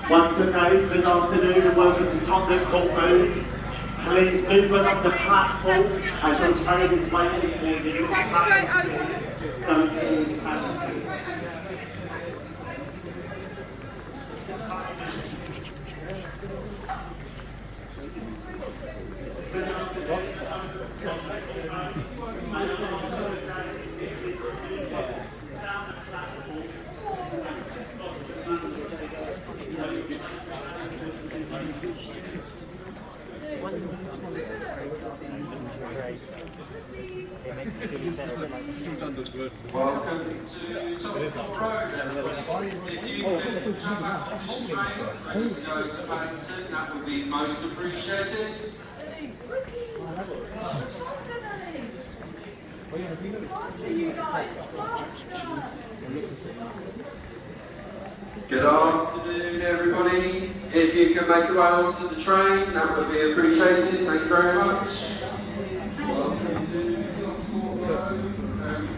Once again, good afternoon and welcome to Tottenham Courtroom. Please move along the platform as your train is waiting for you. Straight over. Welcome to Tottenham Road. If you could come back on this train, ready to go to Paddington, that would be most appreciated. Good afternoon, everybody. If you can make your way onto the train, that would be appreciated. Thank you very much. Welcome to Tottenham Road.